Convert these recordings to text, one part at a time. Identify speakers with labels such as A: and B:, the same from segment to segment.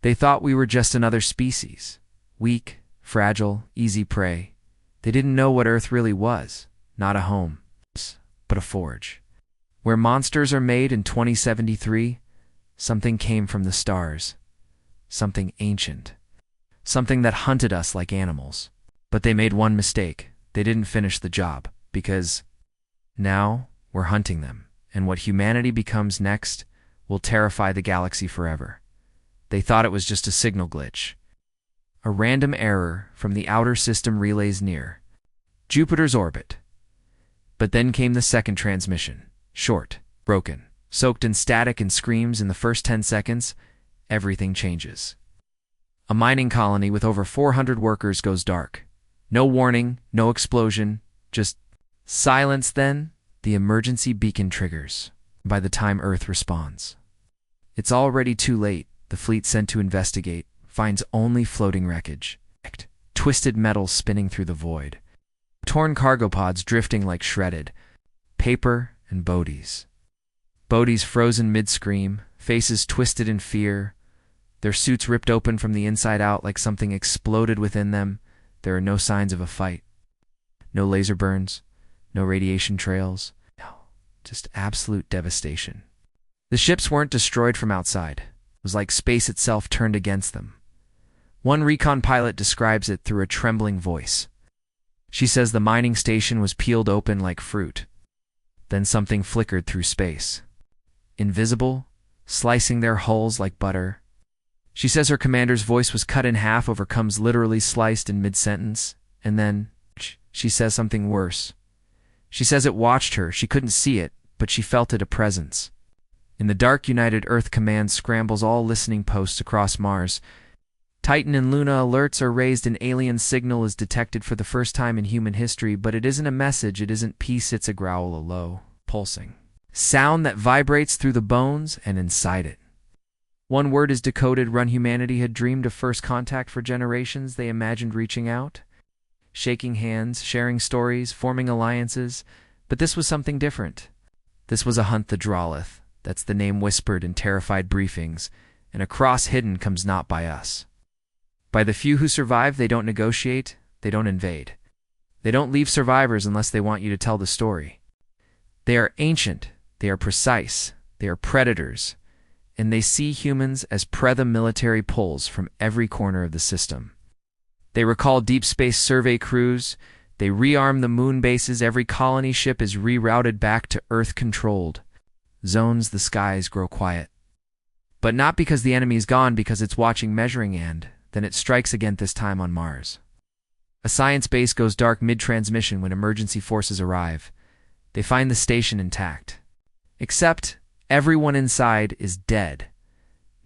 A: They thought we were just another species. Weak, fragile, easy prey. They didn't know what Earth really was. Not a home, but a forge. Where monsters are made in 2073, something came from the stars. Something ancient. Something that hunted us like animals. But they made one mistake. They didn't finish the job, because now we're hunting them, and what humanity becomes next will terrify the galaxy forever. They thought it was just a signal glitch. A random error from the outer system relays near Jupiter's orbit. But then came the second transmission. Short, broken, soaked in static and screams in the first 10 seconds, everything changes. A mining colony with over 400 workers goes dark. No warning, no explosion, just silence. Then the emergency beacon triggers. By the time Earth responds, it's already too late. The fleet sent to investigate finds only floating wreckage. Twisted metal spinning through the void. Torn cargo pods drifting like shredded paper and bodies. Bodies frozen mid-scream, faces twisted in fear, their suits ripped open from the inside out like something exploded within them. There are no signs of a fight. No laser burns, no radiation trails. No, just absolute devastation. The ships weren't destroyed from outside. It was like space itself turned against them. One recon pilot describes it through a trembling voice. She says the mining station was peeled open like fruit. Then something flickered through space. Invisible, slicing their hulls like butter. She says her commander's voice was cut in half, overcomes literally sliced in mid-sentence, and then she says something worse. She says it watched her. She couldn't see it, but she felt it, a presence. In the dark, United Earth Command scrambles all listening posts across Mars. Titan and Luna alerts are raised. An alien signal is detected for the first time in human history, but it isn't a message, it isn't peace, it's a growl, a low, pulsing sound that vibrates through the bones and inside it. One word is decoded. Run. Humanity had dreamed of first contact for generations. They imagined reaching out, shaking hands, sharing stories, forming alliances. But this was something different. This was a hunt. The Drawlith. That's the name whispered in terrified briefings, and a cross hidden comes not by us. By the few who survive. They don't negotiate, they don't invade. They don't leave survivors unless they want you to tell the story. They are ancient, they are precise, they are predators, and they see humans as the military pulls from every corner of the system. They recall deep space survey crews, they rearm the moon bases. Every colony ship is rerouted back to Earth-controlled zones. The skies grow quiet. But not because the enemy is gone, because it's watching, measuring, and then it strikes again, this time on Mars. A science base goes dark mid-transmission when emergency forces arrive. They find the station intact. Except everyone inside is dead.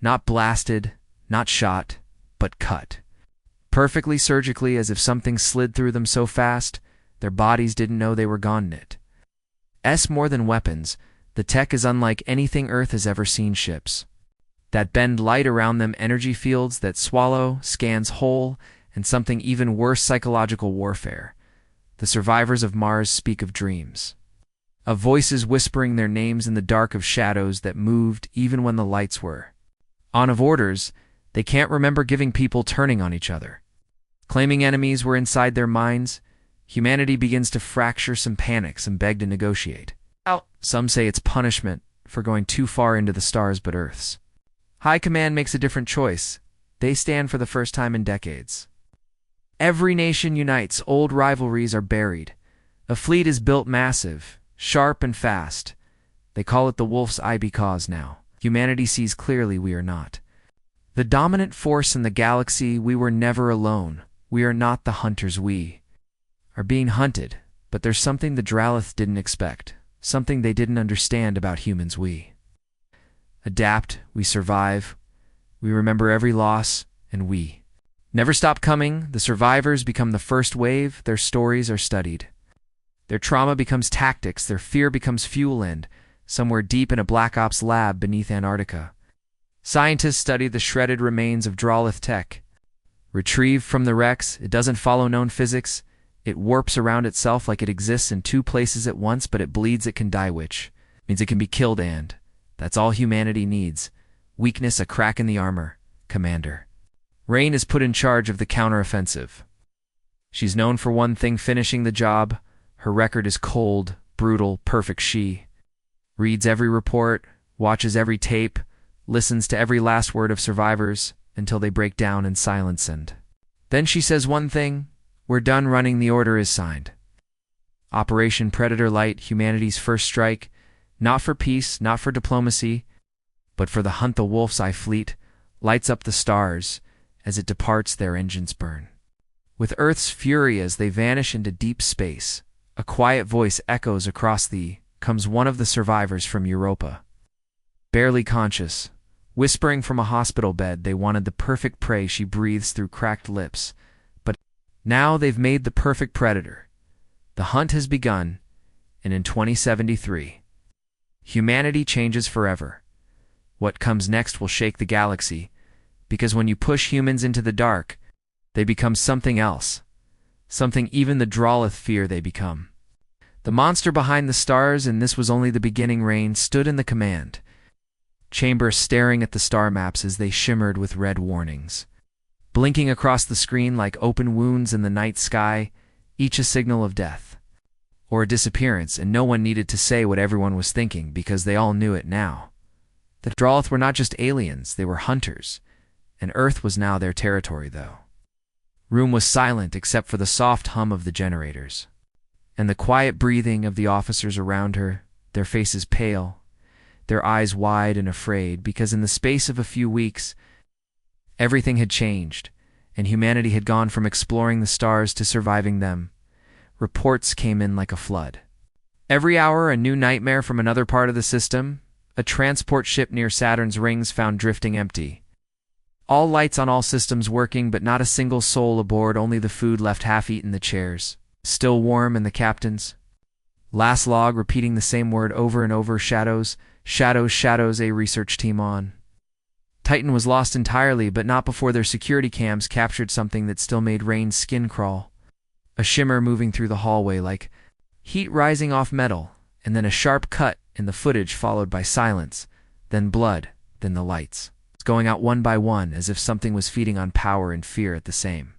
A: Not blasted, not shot, but cut. Perfectly surgically, as if something slid through them so fast, their bodies didn't know they were gone. More than weapons, the tech is unlike anything Earth has ever seen. Ships that bend light around them, energy fields that swallow, scans whole, and something even worse, psychological warfare. The survivors of Mars speak of dreams, of voices whispering their names in the dark, of shadows that moved even when the lights were on, of orders they can't remember giving, people turning on each other, claiming enemies were inside their minds. Humanity begins to fracture. Some panic, some beg to negotiate. Some say it's punishment for going too far into the stars, but Earth's High Command makes a different choice. They stand for the first time in decades. Every nation unites. Old rivalries are buried. A fleet is built, massive, sharp and fast. They call it the Wolf's Eye because now humanity sees clearly we are not the dominant force in the galaxy. We were never alone. We are not the hunters. We are being hunted. But there's something the Drawlith didn't expect, something they didn't understand about humans. We adapt, we survive, we remember every loss, and we never stop coming. The survivors become the first wave. Their stories are studied. Their trauma becomes tactics. Their fear becomes fuel. And somewhere deep in a Black Ops lab beneath Antarctica, scientists study the shredded remains of Drawlith tech. Retrieved from the wrecks, it doesn't follow known physics. It warps around itself like it exists in two places at once, but it bleeds, it can die, which means it can be killed, and that's all humanity needs. Weakness, a crack in the armor. commander. Rain is put in charge of the counteroffensive. She's known for one thing: finishing the job. Her record is cold, brutal, perfect. She reads every report, watches every tape, listens to every last word of survivors until they break down in silence, and then she says one thing: we're done running, the order is signed. Operation Predator Light, humanity's first strike, not for peace, not for diplomacy, but for the hunt. The Wolf's Eye fleet lights up the stars. As it departs, their engines burn. With Earth's fury as they vanish into deep space, a quiet voice echoes across the comes one of the survivors from Europa. Barely conscious, whispering from a hospital bed, they wanted the perfect prey. She breathes through cracked lips. But now they've made the perfect predator. The hunt has begun, and in 2073, humanity changes forever. What comes next will shake the galaxy, because when you push humans into the dark, they become something else, something even the Drolith fear they become. The monster behind the stars, and this was only the beginning. Rain stood in the command chamber, staring at the star maps as they shimmered with red warnings, blinking across the screen like open wounds in the night sky, each a signal of death or a disappearance, and no one needed to say what everyone was thinking because they all knew it now. The Drolith were not just aliens, they were hunters, and Earth was now their territory. Though room was silent except for the soft hum of the generators and the quiet breathing of the officers around her, their faces pale, their eyes wide and afraid, because in the space of a few weeks, everything had changed, and humanity had gone from exploring the stars to surviving them. Reports came in like a flood. Every hour, a new nightmare from another part of the system. A transport ship near Saturn's rings found drifting empty. All lights on all systems working, but not a single soul aboard, only the food left half-eaten, the chairs still warm, and the captain's last log repeating the same word over and over: shadows, shadows, shadows. A research team on Titan was lost entirely, but not before their security cams captured something that still made Rain's skin crawl. A shimmer moving through the hallway like heat rising off metal, and then a sharp cut in the footage followed by silence, then blood, then the lights going out one by one, as if something was feeding on power and fear at the same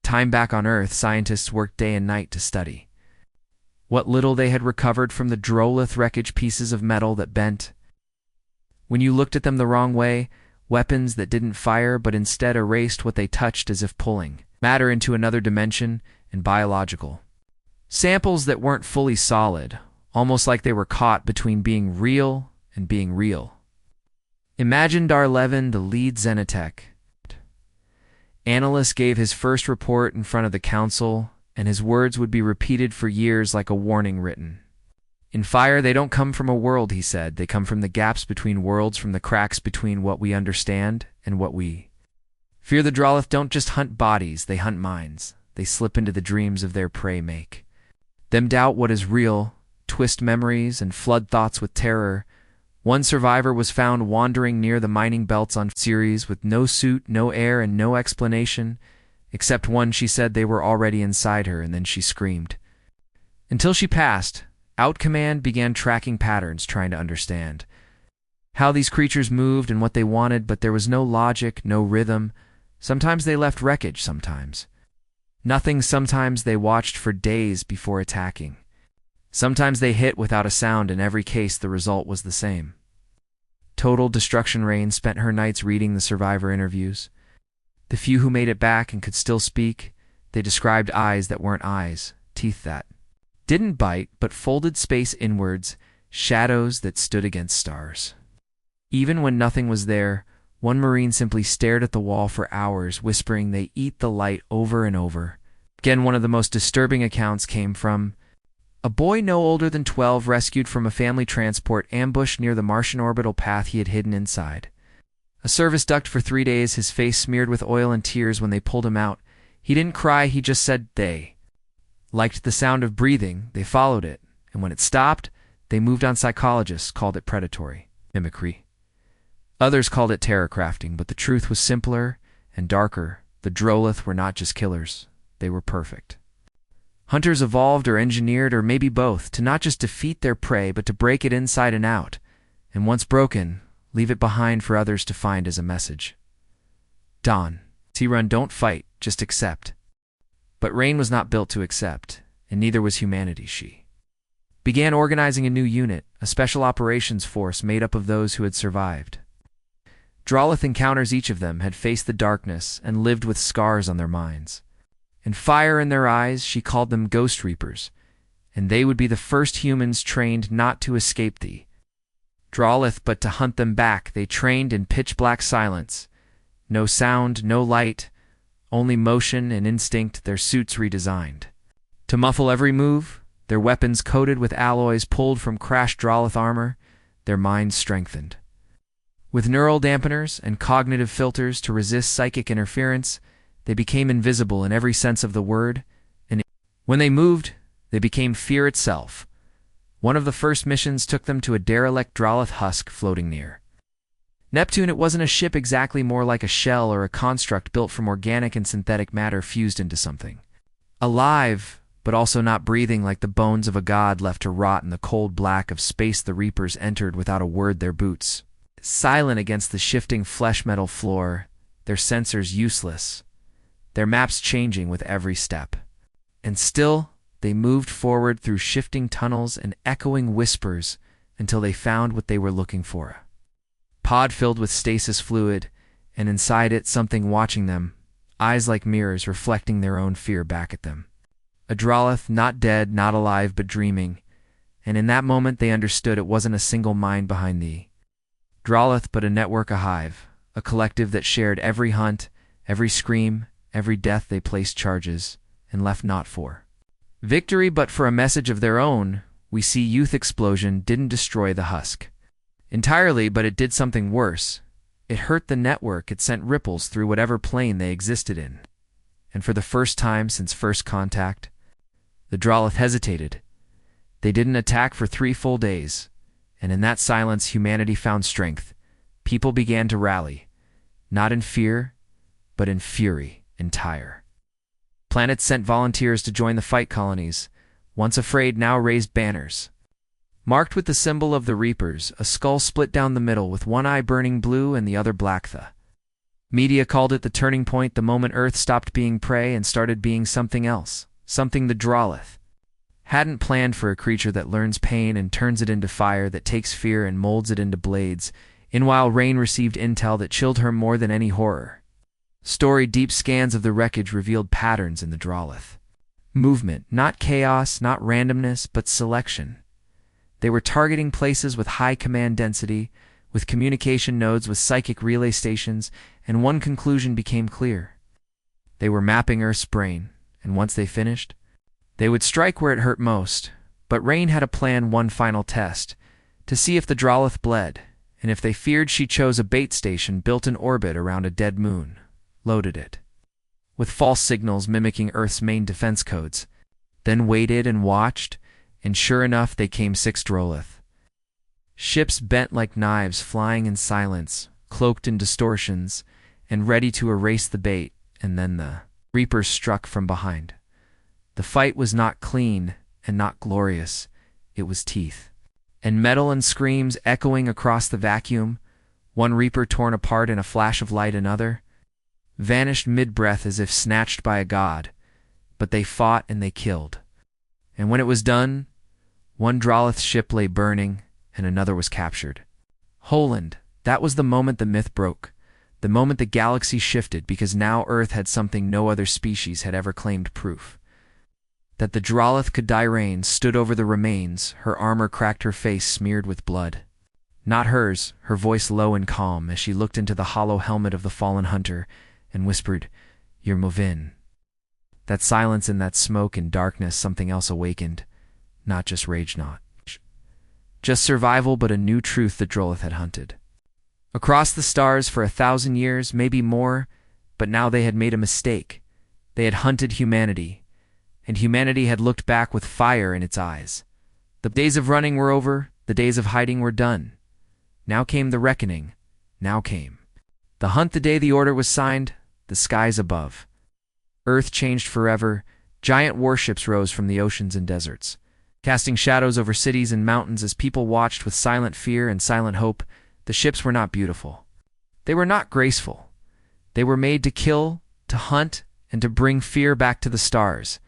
A: time. Back on Earth, scientists worked day and night to study what little they had recovered from the Drolith wreckage, pieces of metal that bent when you looked at them the wrong way, weapons that didn't fire but instead erased what they touched, as if pulling matter into another dimension, and biological samples that weren't fully solid, almost like they were caught between being real and being real. Imagine Dar-Levin, the lead Xenotech analyst, gave his first report in front of the council, and his words would be repeated for years like a warning written in fire. They don't come from a world, he said. They come from the gaps between worlds, from the cracks between what we understand and what we fear. The Drolith don't just hunt bodies, they hunt minds. They slip into the dreams of their prey, make them doubt what is real, twist memories, and flood thoughts with terror. One survivor was found wandering near the mining belts on Ceres with no suit, no air, and no explanation, except one. She said they were already inside her, and then she screamed until she passed out. Command began tracking patterns, trying to understand how these creatures moved and what they wanted, but there was no logic, no rhythm. Sometimes they left wreckage, sometimes nothing. Sometimes they watched for days before attacking. Sometimes they hit without a sound. In every case, the result was the same: total destruction. Rain spent her nights reading the survivor interviews. The few who made it back and could still speak, they described eyes that weren't eyes, teeth that didn't bite but folded space inwards, shadows that stood against stars. Even when nothing was there, one Marine simply stared at the wall for hours, whispering they eat the light over and over. Again, one of the most disturbing accounts came from a boy no older than 12, rescued from a family transport ambushed near the Martian orbital path he had hidden inside. A service duct for 3 days, his face smeared with oil and tears when they pulled him out. He didn't cry, he just said they liked the sound of breathing, they followed it, and when it stopped, they moved on. Psychologists called it predatory mimicry. Others called it terror crafting, but the truth was simpler and darker. The Drolith were not just killers, they were perfect. Hunters evolved or engineered, or maybe both, to not just defeat their prey, but to break it inside and out, and once broken, leave it behind for others to find as a message. Dawn. Run, don't fight, just accept. But Rain was not built to accept, and neither was humanity. She began organizing a new unit, a special operations force made up of those who had survived. Drolith encounters each of them had faced the darkness and lived with scars on their minds. And fire in their eyes, she called them Ghost Reapers, and they would be the first humans trained not to escape thee, Drolith, but to hunt them back. They trained in pitch-black silence. No sound, no light, only motion and instinct, their suits redesigned. To muffle every move, their weapons coated with alloys pulled from crashed Drolith armor, their minds strengthened. With neural dampeners and cognitive filters to resist psychic interference, they became invisible in every sense of the word, and when they moved, they became fear itself. One of the first missions took them to a derelict Drolith husk floating near Neptune. It wasn't a ship exactly, more like a shell or a construct built from organic and synthetic matter fused into something alive, but also not breathing, like the bones of a god left to rot in the cold black of space. The Reapers entered without a word, their boots silent against the shifting flesh-metal floor, their sensors useless, their maps changing with every step. And still, they moved forward through shifting tunnels and echoing whispers until they found what they were looking for. A pod filled with stasis fluid, and inside it something watching them, eyes like mirrors reflecting their own fear back at them. A Drolith, not dead, not alive, but dreaming, and in that moment they understood it wasn't a single mind behind the Drolith, but a network, a hive, a collective that shared every hunt, every scream, every death. They placed charges and left not for victory, but for a message of their own. We see youth explosion didn't destroy the husk entirely, but it did something worse. It hurt the network. It sent ripples through whatever plane they existed in. And for the first time since first contact, the Drolith hesitated. They didn't attack for 3 full days, and in that silence humanity found strength. People began to rally, not in fear, but in fury, entire. Planets sent volunteers to join the fight. Colonies, once afraid, now raised banners marked with the symbol of the Reapers, a skull split down the middle with one eye burning blue and the other black. The media called it the turning point, the moment Earth stopped being prey and started being something else, something the Drolith hadn't planned for, a creature that learns pain and turns it into fire, that takes fear and molds it into blades. Meanwhile, Rain received intel that chilled her more than any horror story. Deep scans of the wreckage revealed patterns in the Drolith movement, not chaos, not randomness, but selection. They were targeting places with high command density, with communication nodes, with psychic relay stations, and one conclusion became clear. They were mapping Earth's brain, and once they finished, they would strike where it hurt most. But Rain had a plan, one final test, to see if the Drolith bled, and if they feared. She chose a bait station built in orbit around a dead moon, loaded it with false signals mimicking Earth's main defense codes, then waited and watched, and sure enough they came. 6 Drolith ships bent like knives, flying in silence, cloaked in distortions, and ready to erase the bait. And then the Reapers struck from behind. The fight was not clean and not glorious. It was teeth and metal and screams echoing across the vacuum. One Reaper torn apart in a flash of light, another vanished mid-breath as if snatched by a god. But they fought and they killed. And when it was done, one Drolith ship lay burning and another was captured. Holland, that was the moment the myth broke, the moment the galaxy shifted, because now Earth had something no other species had ever claimed: proof that the Drolith could die. Rain stood over the remains, her armor cracked, her face smeared with blood. Not hers, her voice low and calm as she looked into the hollow helmet of the fallen hunter and whispered, "You're movin'." That silence and that smoke and darkness, something else awakened. Not just rage, not just survival, but a new truth the Drolith had hunted across the stars for 1,000 years, maybe more, but now they had made a mistake. They had hunted humanity, and humanity had looked back with fire in its eyes. The days of running were over, the days of hiding were done. Now came the reckoning, now came the hunt. The day the order was signed, the skies above Earth changed forever. Giant warships rose from the oceans and deserts, casting shadows over cities and mountains as people watched with silent fear and silent hope. The ships were not beautiful. They were not graceful. They were made to kill, to hunt, and to bring fear back to the stars,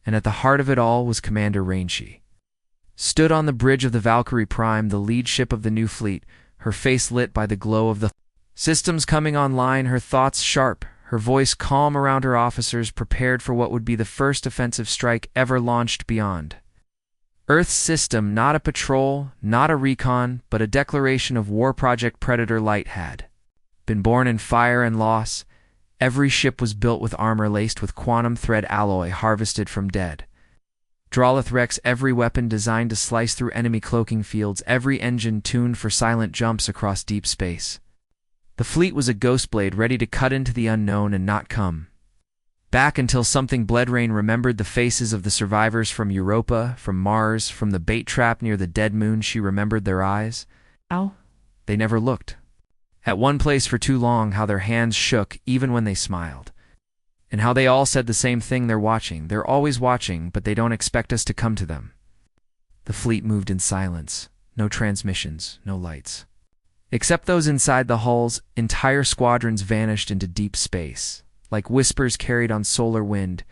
A: and at the heart of it all was Commander Rainshi. Stood on the bridge of the Valkyrie Prime, the lead ship of the new fleet, her face lit by the glow of the systems coming online, her thoughts sharp, her voice calm around her officers, prepared for what would be the first offensive strike ever launched beyond Earth's system. Not a patrol, not a recon, but a declaration of war. Project Predator Light had been born in fire and loss. Every ship was built with armor laced with quantum thread alloy harvested from dead Drolith Rex, every weapon designed to slice through enemy cloaking fields, every engine tuned for silent jumps across deep space. The fleet was a ghost blade ready to cut into the unknown and not come back until something bled. Rain remembered the faces of the survivors from Europa, from Mars, from the bait trap near the dead moon. She remembered their eyes. How they never looked at one place for too long, how their hands shook even when they smiled, and how they all said the same thing: they're watching, they're always watching, but they don't expect us to come to them. The fleet moved in silence, no transmissions, no lights. Except those inside the hulls, entire squadrons vanished into deep space, like whispers carried on solar wind,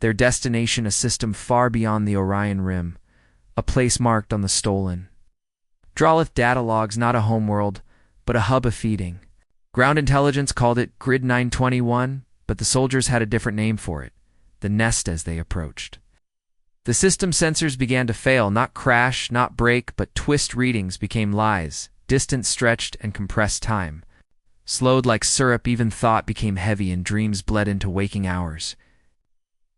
A: their destination a system far beyond the Orion Rim, a place marked on the stolen Drolith data logs. Not a homeworld, but a hub of feeding. Ground intelligence called it Grid 921, but the soldiers had a different name for it, the nest. As they approached, the system sensors began to fail, not crash, not break, but twist. Readings became lies, distance stretched and compressed time slowed like syrup. Even thought became heavy and dreams bled into waking hours.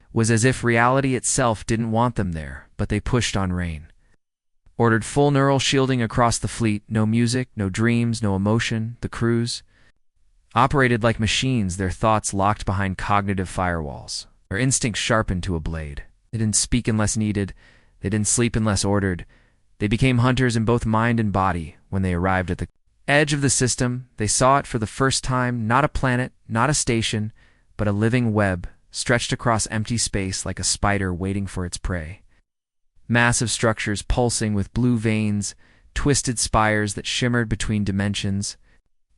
A: It was as if reality itself didn't want them there, but they pushed on. Rain ordered full neural shielding across the fleet. No music, no dreams, no emotion. The crews operated like machines, their thoughts locked behind cognitive firewalls, their instincts sharpened to a blade. They didn't speak unless needed. They didn't sleep unless ordered. They became hunters in both mind and body. When they arrived at the edge of the system, they saw it for the first time: not a planet, not a station, but a living web stretched across empty space like a spider waiting for its prey. Massive structures pulsing with blue veins, twisted spires that shimmered between dimensions,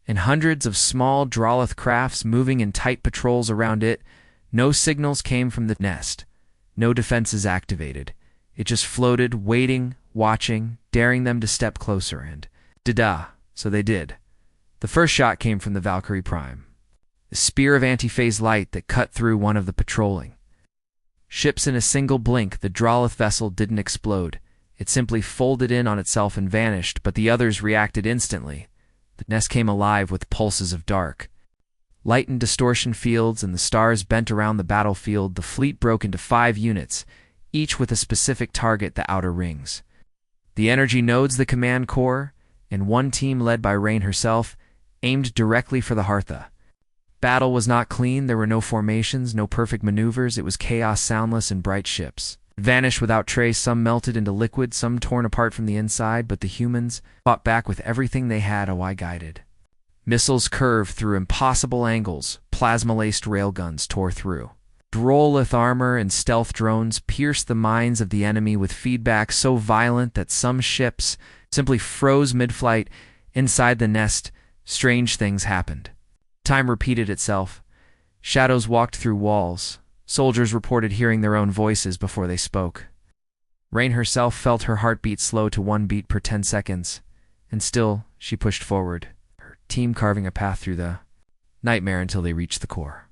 A: and hundreds of small Drolith crafts moving in tight patrols around it. No signals came from the nest, no defenses activated. It just floated, waiting, watching, daring them to step closer, and da-da, so they did. The first shot came from the Valkyrie Prime, a spear of anti-phase light that cut through one of the patrolling ships in a single blink. The Drolith vessel didn't explode. It simply folded in on itself and vanished, but the others reacted instantly. The nest came alive with pulses of dark light and distortion fields, and the stars bent around the battlefield. The fleet broke into 5 units, each with a specific target: the outer rings, the energy nodes, the command core, and one team led by Rain herself aimed directly for the Hartha. Battle was not clean. There were no formations, no perfect maneuvers. It was chaos, soundless and bright ships vanished without trace. Some melted into liquid, some torn apart from the inside, but the humans fought back with everything they had. OI guided missiles curved through impossible angles, plasma-laced railguns tore through Drolith armor, and stealth drones pierced the minds of the enemy with feedback so violent that some ships simply froze mid-flight. Inside the nest, strange things happened. Time repeated itself. Shadows walked through walls. Soldiers reported hearing their own voices before they spoke. Rain herself felt her heartbeat slow to 1 beat per 10 seconds, and still she pushed forward, her team carving a path through the nightmare until they reached the core.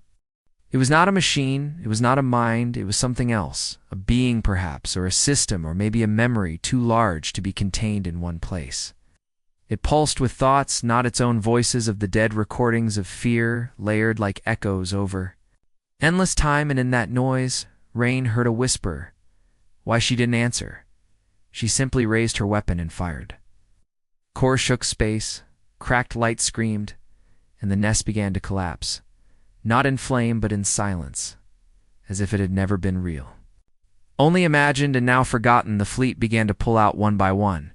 A: It was not a machine, it was not a mind, it was something else, a being perhaps, or a system, or maybe a memory too large to be contained in one place. It pulsed with thoughts, not its own voices of the dead, recordings of fear layered like echoes over endless time. And in that noise, Rain heard a whisper. Why she didn't answer. She simply raised her weapon and fired. Core shook space, cracked light screamed, and the nest began to collapse. Not in flame, but in silence, as if it had never been real. Only imagined and now forgotten, the fleet began to pull out one by one,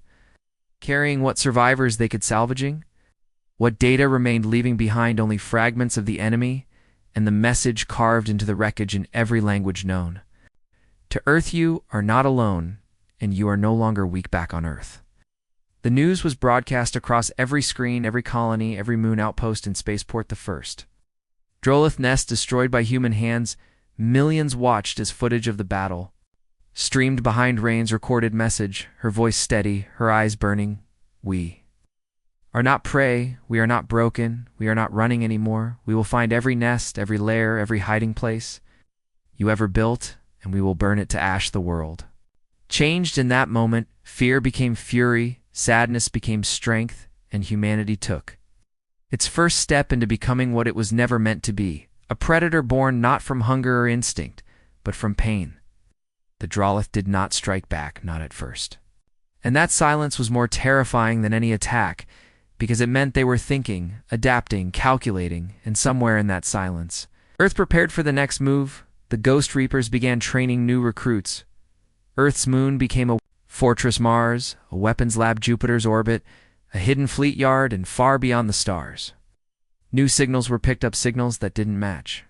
A: carrying what survivors they could salvaging, what data remained, leaving behind only fragments of the enemy, and the message carved into the wreckage in every language known. To Earth, you are not alone, and you are no longer weak back on Earth. The news was broadcast across every screen, every colony, every moon outpost and spaceport. The first Drolith nest destroyed by human hands, millions watched as footage of the battle streamed behind Rain's recorded message, her voice steady, her eyes burning. We are not prey, we are not broken, we are not running anymore. We will find every nest, every lair, every hiding place you ever built, and we will burn it to ash the world. Changed in that moment, fear became fury, sadness became strength, and humanity took its first step into becoming what it was never meant to be, a predator born not from hunger or instinct, but from pain. The Drolith did not strike back, not at first. And that silence was more terrifying than any attack, because it meant they were thinking, adapting, calculating, and somewhere in that silence, Earth prepared for the next move. The Ghost Reapers began training new recruits. Earth's moon became a fortress Mars, a weapons lab Jupiter's orbit, a hidden fleet yard, and far beyond the stars. New signals were picked up, signals that didn't match.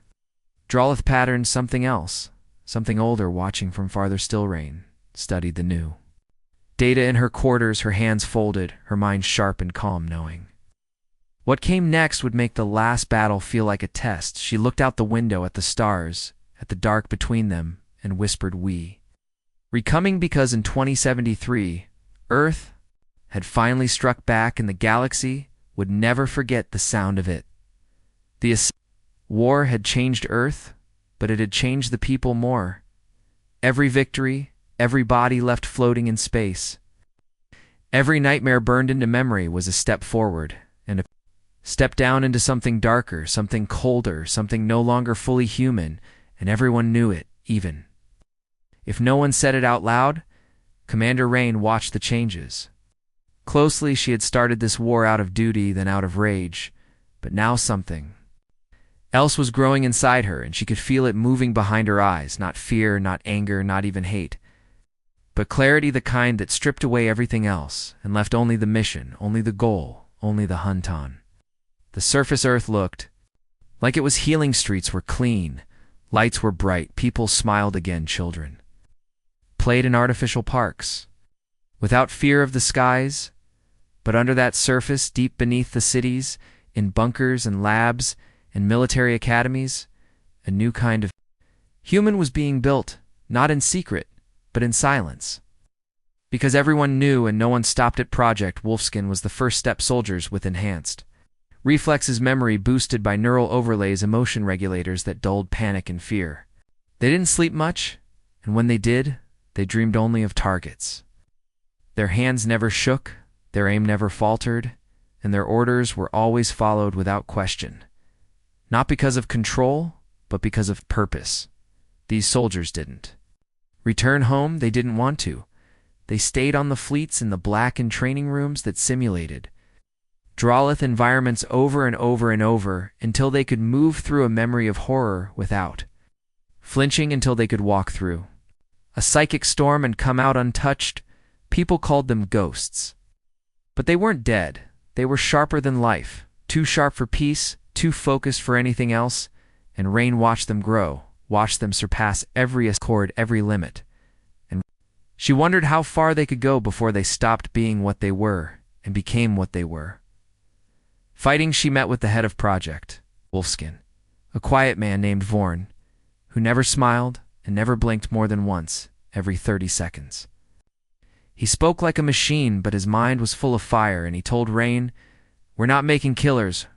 A: Drolith patterned something else, something older watching from farther still. Rain studied the new data in her quarters, her hands folded, her mind sharp and calm, knowing what came next would make the last battle feel like a test. She looked out the window at the stars, at the dark between them, and whispered, "We are coming," because in 2073, Earth had finally struck back, and the galaxy would never forget the sound of it. The war had changed Earth, but it had changed the people more. Every victory, every body left floating in space, every nightmare burned into memory was a step forward, and a step down into something darker, something colder, something no longer fully human, and everyone knew it, even if no one said it out loud. Commander Rain watched the changes closely. She had started this war out of duty, then out of rage, but now something else was growing inside her, and she could feel it moving behind her eyes. Not fear, not anger, not even hate, but clarity, the kind that stripped away everything else and left only the mission, only the goal, only the hunt on. The surface Earth looked like it was healing. Streets were clean, lights were bright, people smiled again, children played in artificial parks, without fear of the skies. But under that surface, deep beneath the cities, in bunkers and labs and military academies, a new kind of human was being built, not in secret, but in silence. Because everyone knew and no one stopped it. Project Wolfskin was the first step. Soldiers with enhanced reflexes, memory boosted by neural overlays, emotion regulators that dulled panic and fear. They didn't sleep much, and when they did, they dreamed only of targets. Their hands never shook, their aim never faltered, and their orders were always followed without question. Not because of control, but because of purpose. These soldiers didn't return home. They didn't want to. They stayed on the fleets, in the blackened training rooms that simulated Drolith environments over and over and over, until they could move through a memory of horror without flinching, until they could walk through a psychic storm and come out untouched. People called them ghosts. But they weren't dead. They were sharper than life, too sharp for peace, too focused for anything else, and Rain watched them grow, watched them surpass every accord, every limit. And she wondered how far they could go before they stopped being what they were and became what they were. Fighting, she met with the head of Project Wolfskin, a quiet man named Vorn, who never smiled and never blinked more than once every 30 seconds. He spoke like a machine, but his mind was full of fire, and he told Rain, "We're not making killers,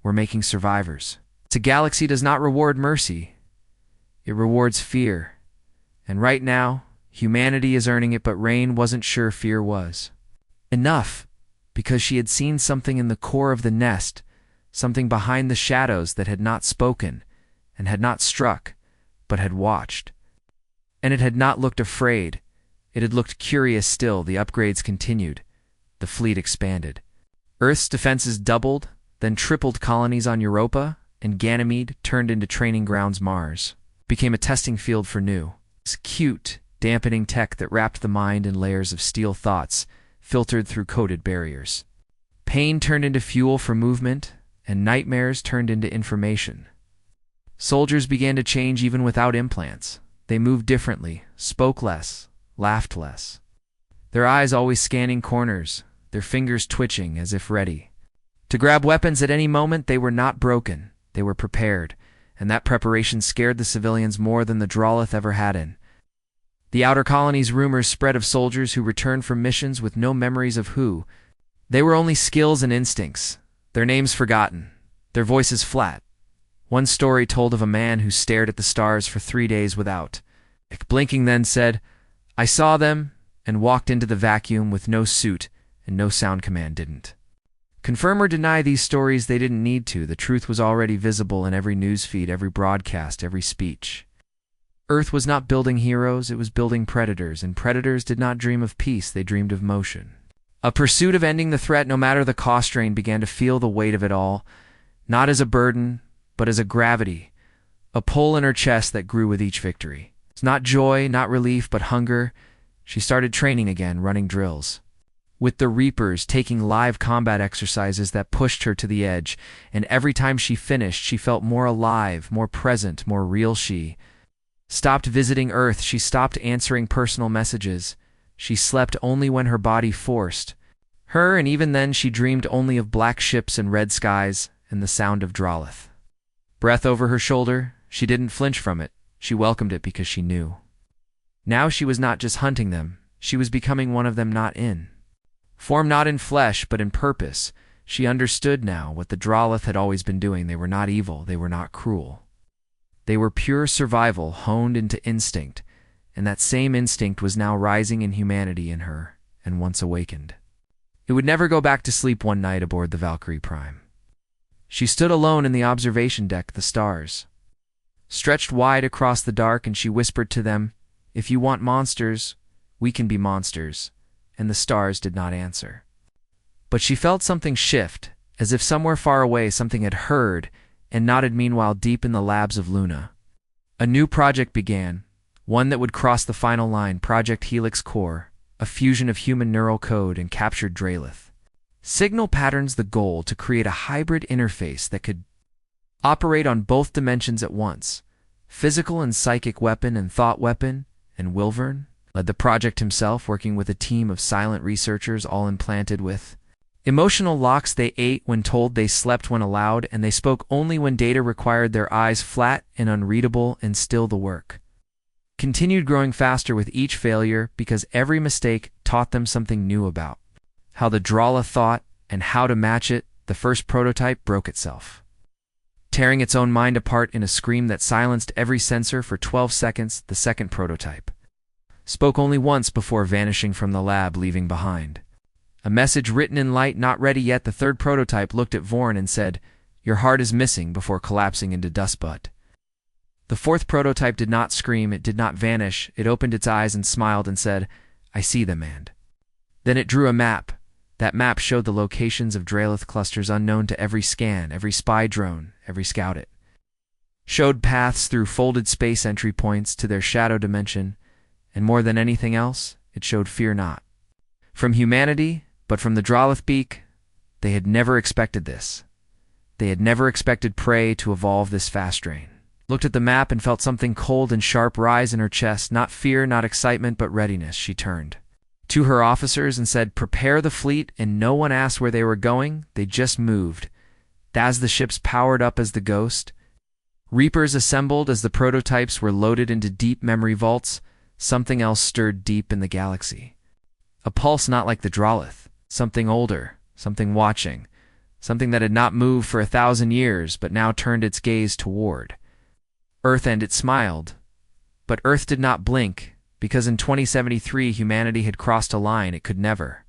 A: we're making survivors. The galaxy does not reward mercy, it rewards fear. And right now, humanity is earning it." But Rain wasn't sure fear was enough, because she had seen something in the core of the nest, something behind the shadows that had not spoken and had not struck, but had watched. And it had not looked afraid. It had looked curious still. The upgrades continued. The fleet expanded. Earth's defenses doubled, then tripled. Colonies on Europa and Ganymede turned into training grounds. Mars became a testing field for new, cute, dampening tech that wrapped the mind in layers of steel. Thoughts filtered through coded barriers. Pain turned into fuel for movement, and nightmares turned into information. Soldiers began to change even without implants. They moved differently, spoke less, laughed less. Their eyes always scanning corners, their fingers twitching as if ready to grab weapons at any moment. They were not broken. They were prepared, and that preparation scared the civilians more than the Drolith ever had in. The outer colonies' rumors spread of soldiers who returned from missions with no memories of who. They were only skills and instincts, their names forgotten, their voices flat. One story told of a man who stared at the stars for 3 days without blinking, then said, "I saw them," and walked into the vacuum with no suit and no sound command. Didn't confirm or deny these stories. They didn't need to. The truth was already visible in every newsfeed, every broadcast, every speech. Earth was not building heroes, it was building predators, and predators did not dream of peace, they dreamed of motion. A pursuit of ending the threat, no matter the cost. Rain began to feel the weight of it all, not as a burden, but as a gravity, a pull in her chest that grew with each victory. It's not joy, not relief, but hunger. She started training again, running drills with the Reapers, taking live combat exercises that pushed her to the edge, and every time she finished, she felt more alive, more present, more real. She stopped visiting Earth. She stopped answering personal messages. She slept only when her body forced her, and even then she dreamed only of black ships and red skies and the sound of Drolith. Breath over her shoulder, she didn't flinch from it. She welcomed it because she knew. Now she was not just hunting them, she was becoming one of them, not in form, not in flesh, but in purpose. She understood now what the Drolith had always been doing. They were not evil, they were not cruel. They were pure survival, honed into instinct, and that same instinct was now rising in humanity in her, and once awakened, it would never go back to sleep. One night aboard the Valkyrie Prime, she stood alone in the observation deck. The stars stretched wide across the dark, and she whispered to them, "If you want monsters, we can be monsters." And the stars did not answer. But she felt something shift, as if somewhere far away something had heard and nodded. Meanwhile, deep in the labs of Luna, a new project began, one that would cross the final line. Project Helix Core, a fusion of human neural code and captured Drolith signal patterns. The goal: to create a hybrid interface that could operate on both dimensions at once, physical and psychic, weapon and thought weapon. And Wilvern led the project himself, working with a team of silent researchers, all implanted with emotional locks. They ate when told, they slept when allowed, and they spoke only when data required. Their eyes flat and unreadable, and still the work continued, growing faster with each failure, because every mistake taught them something new about how the Drolith thought and how to match it. The first prototype broke itself, tearing its own mind apart in a scream that silenced every sensor for 12 seconds. The second prototype spoke only once before vanishing from the lab, leaving behind a message written in light, not ready yet. The third prototype looked at Vorn and said, "Your heart is missing," before collapsing into dust. But the fourth prototype did not scream, it did not vanish. It opened its eyes and smiled and said, "I see them." And then it drew a map. That map showed the locations of Drolith clusters unknown to every scan, every spy drone, every scout. It showed paths through folded space entry points to their shadow dimension, and more than anything else, it showed fear, not from humanity, but from the Drolith beak. They had never expected this. They had never expected prey to evolve this fast. Rain looked at the map and felt something cold and sharp rise in her chest. Not fear, not excitement, but readiness. She turned to her officers and said, "Prepare the fleet," and no one asked where they were going. They just moved. As the ships powered up, as the Ghost Reapers assembled, as the prototypes were loaded into deep memory vaults, something else stirred deep in the galaxy. A pulse not like the Drolith, something older, something watching, something that had not moved for 1,000 years, but now turned its gaze toward Earth. And it smiled. But Earth did not blink, because in 2073 humanity had crossed a line it could never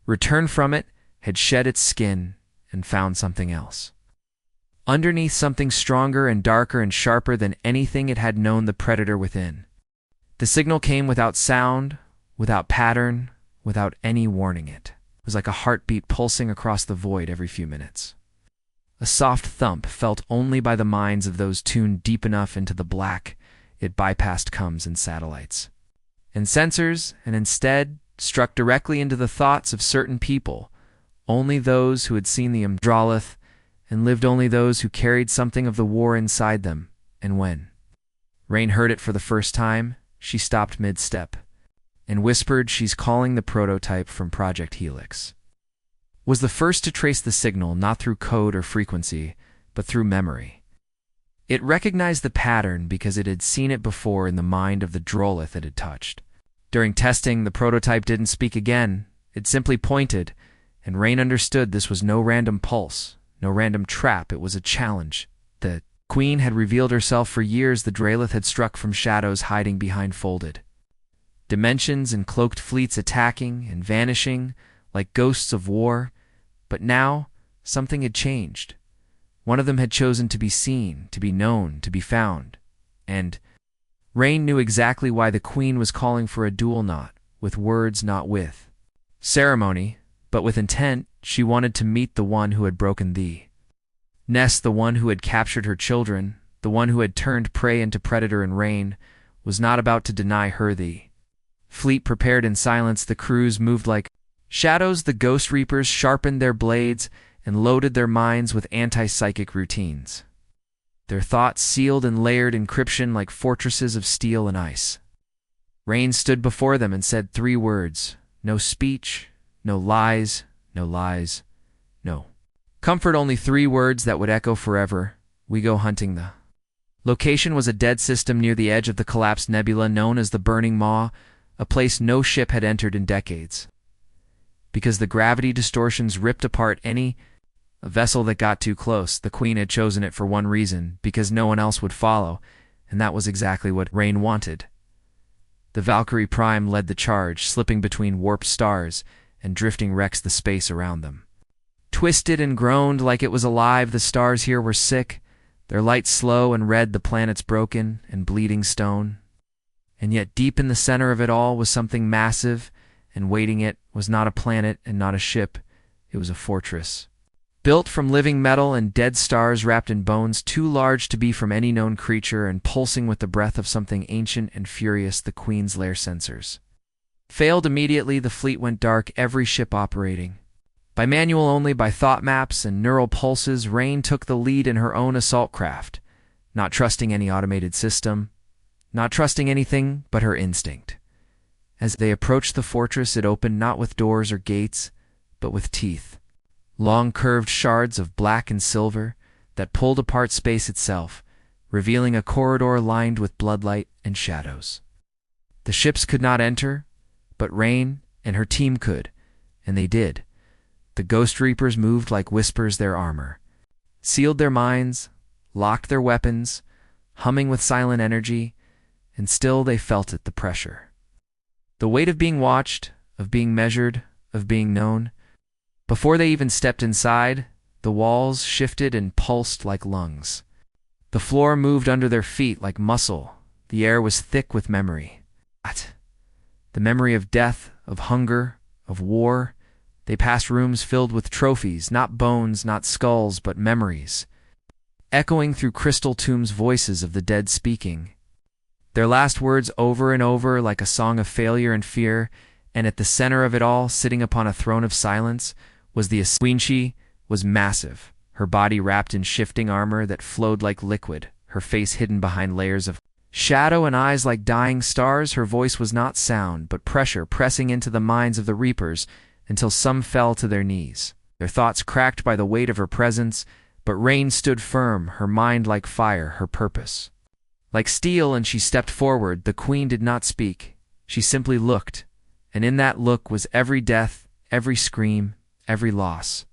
A: return from. It had shed its skin and found something else underneath, something stronger and darker and sharper than anything it had known. The predator within. The signal came without sound, without pattern, without any warning. It was like a heartbeat pulsing across the void every few minutes. A soft thump felt only by the minds of those tuned deep enough into the black. It bypassed comms and satellites and sensors, and instead struck directly into the thoughts of certain people, only those who had seen the Drolith, and lived only those who carried something of the war inside them. And when Rain heard it for the first time, she stopped mid-step and whispered, "She's calling the prototype from Project Helix." Was the first to trace the signal, not through code or frequency, but through memory. It recognized the pattern because it had seen it before in the mind of the drolleth it had touched. During testing, the prototype didn't speak again. It simply pointed, and Rain understood this was no random pulse, no random trap. It was a challenge. The queen had revealed herself. For years the Dralith had struck from shadows hiding behind folded dimensions and cloaked fleets, attacking and vanishing like ghosts of war. But now something had changed. One of them had chosen to be seen, to be known, to be found. And Rain knew exactly why the queen was calling for a duel, not with words, not with ceremony, but with intent. She wanted to meet the one who had broken the nest, the one who had captured her children, the one who had turned prey into predator. And Rain was not about to deny her. The fleet prepared in silence. The crews moved like shadows. The ghost reapers sharpened their blades and loaded their minds with anti-psychic routines. Their thoughts sealed in layered encryption like fortresses of steel and ice. Rain stood before them and said 3 words. No speech, no lies, no lies, no comfort. Only 3 words that would echo forever. We go hunting. The location was a dead system near the edge of the collapsed nebula known as the Burning Maw, a place no ship had entered in decades. Because the gravity distortions ripped apart any vessel that got too close. The queen had chosen it for one reason, because no one else would follow, and that was exactly what Rain wanted. The Valkyrie Prime led the charge, slipping between warped stars and drifting wrecks. The space around them twisted and groaned like it was alive. The stars here were sick, their light slow and red, the planets broken and bleeding stone. And yet deep in the center of it all was something massive, and waiting it was not a planet and not a ship. It was a fortress, built from living metal and dead stars wrapped in bones too large to be from any known creature, and pulsing with the breath of something ancient and furious. The queen's lair sensors failed immediately. The fleet went dark, every ship operating by manual only, by thought maps and neural pulses. Rain took the lead in her own assault craft, not trusting any automated system, not trusting anything but her instinct. As they approached the fortress, it opened not with doors or gates, but with teeth. Long curved shards of black and silver that pulled apart space itself, revealing a corridor lined with bloodlight and shadows. The ships could not enter, but Rain and her team could, and they did. The Ghost Reapers moved like whispers, their armor sealed their minds, locked their weapons, humming with silent energy, and still they felt it, the pressure. The weight of being watched, of being measured, of being known. Before they even stepped inside, the walls shifted and pulsed like lungs. The floor moved under their feet like muscle. The air was thick with memory. The memory of death, of hunger, of war. They passed rooms filled with trophies, not bones, not skulls, but memories. Echoing through crystal tombs, voices of the dead speaking their last words over and over like a song of failure and fear. And at the center of it all, sitting upon a throne of silence, was the queen. She was massive, her body wrapped in shifting armor that flowed like liquid, her face hidden behind layers of shadow and eyes like dying stars. Her voice was not sound, but pressure pressing into the minds of the Reapers until some fell to their knees, their thoughts cracked by the weight of her presence. But Rain stood firm, her mind like fire, her purpose like steel, and she stepped forward. The queen did not speak. She simply looked, and in that look was every death, every scream, every loss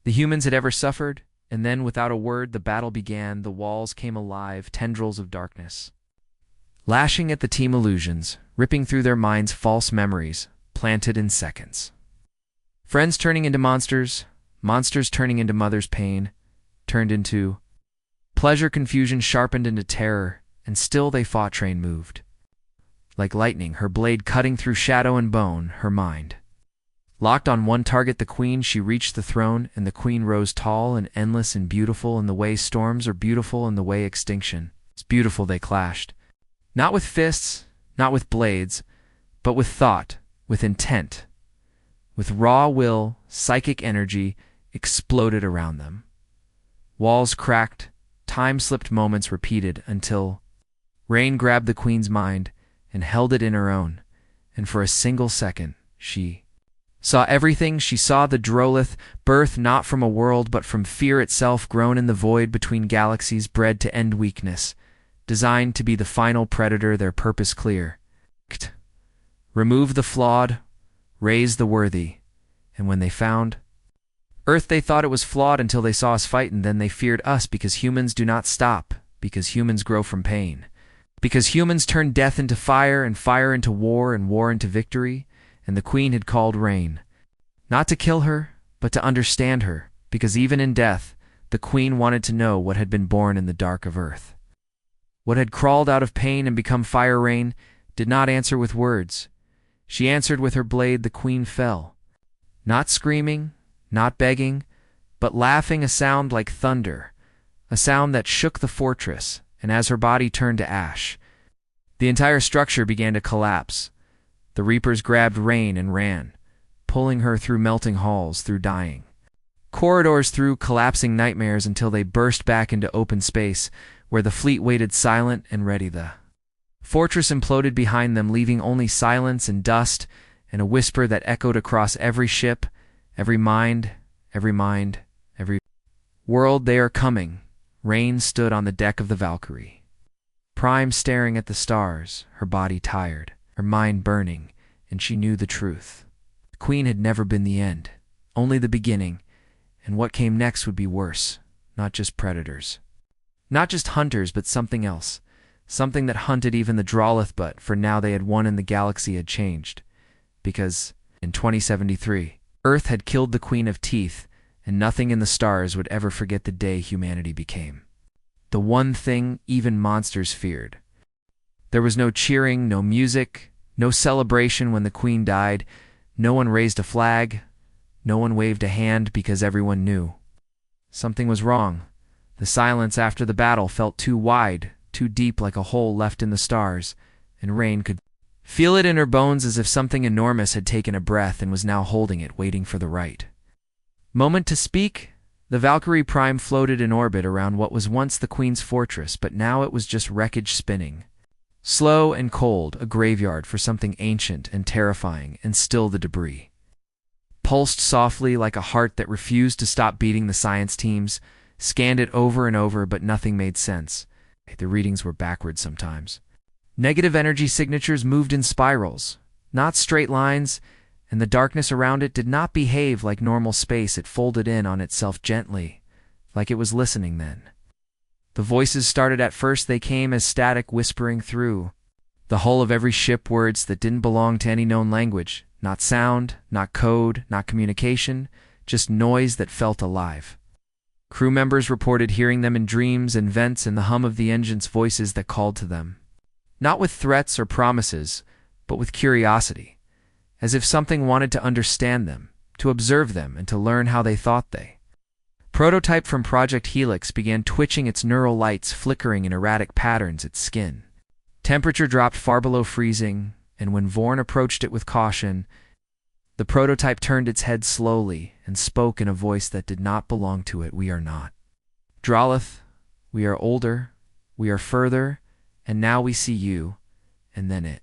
A: the humans had ever suffered. And then, without a word, the battle began. The walls came alive, tendrils of darkness lashing at the team, illusions ripping through their minds, false memories planted in seconds. Friends turning into monsters, monsters turning into mothers, pain turned into pleasure, confusion sharpened into terror, and still they fought. Train moved like lightning, her blade cutting through shadow and bone, her mind locked on one target, the queen. She reached the throne, and the queen rose tall and endless and beautiful in the way storms are beautiful, in the way extinction is beautiful. They clashed, not with fists, not with blades, but with thought, with intent, with raw will. Psychic energy exploded around them. Walls cracked, time slipped, moments repeated, until Rain grabbed the queen's mind and held it in her own, and for a single second she saw everything. She saw the Drolith, birth not from a world but from fear itself, grown in the void between galaxies, bred to end weakness, designed to be the final predator, their purpose clear. Remove the flawed, raise the worthy. And when they found Earth, they thought it was flawed until they saw us fight, and then they feared us because humans do not stop, because humans grow from pain, because humans turn death into fire and fire into war and war into victory. And the Queen had called rain, not to kill her, but to understand her, because even in death, the Queen wanted to know what had been born in the dark of Earth. What had crawled out of pain and become fire rain did not answer with words. She answered with her blade. The Queen fell, not screaming, not begging, but laughing, a sound like thunder, a sound that shook the fortress, and as her body turned to ash, the entire structure began to collapse. The Reapers grabbed Rain and ran, pulling her through melting halls, through dying corridors, through collapsing nightmares, until they burst back into open space, where the fleet waited silent and ready. The fortress imploded behind them, leaving only silence and dust, and a whisper that echoed across every ship, every mind, every world. They are coming. Rain stood on the deck of the Valkyrie, Prime, staring at the stars, her body tired, her mind burning, and she knew the truth. The Queen had never been the end, only the beginning, and what came next would be worse. Not just predators, not just hunters, but something else, something that hunted even the Drolith. But for now they had won, and the galaxy had changed, because in 2073, Earth had killed the Queen of Teeth, and nothing in the stars would ever forget the day humanity became the one thing even monsters feared. There was no cheering, no music, no celebration when the Queen died. No one raised a flag, no one waved a hand, because everyone knew something was wrong. The silence after the battle felt too wide, too deep, like a hole left in the stars, and Rain could feel it in her bones, as if something enormous had taken a breath and was now holding it, waiting for the right moment to speak. The Valkyrie Prime floated in orbit around what was once the Queen's fortress, but now it was just wreckage spinning. Slow and cold, a graveyard for something ancient and terrifying, and still the debris pulsed softly like a heart that refused to stop beating. The science teams scanned it over and over, but nothing made sense. The readings were backwards sometimes. Negative energy signatures moved in spirals, not straight lines, and the darkness around it did not behave like normal space. It folded in on itself gently, like it was listening then. The voices started at first. They came as static, whispering through the hull of every ship, words that didn't belong to any known language. Not sound, not code, not communication, just noise that felt alive. Crew members reported hearing them in dreams and vents, and the hum of the engines, voices that called to them, not with threats or promises, but with curiosity, as if something wanted to understand them, to observe them, and to learn how they thought. They prototype from Project Helix began twitching, its neural lights flickering in erratic patterns. Its skin temperature dropped far below freezing, and when Vorn approached it with caution, the prototype turned its head slowly and spoke in a voice that did not belong to it. We are not Drolith. We are older. We are further. And now we see you. And then it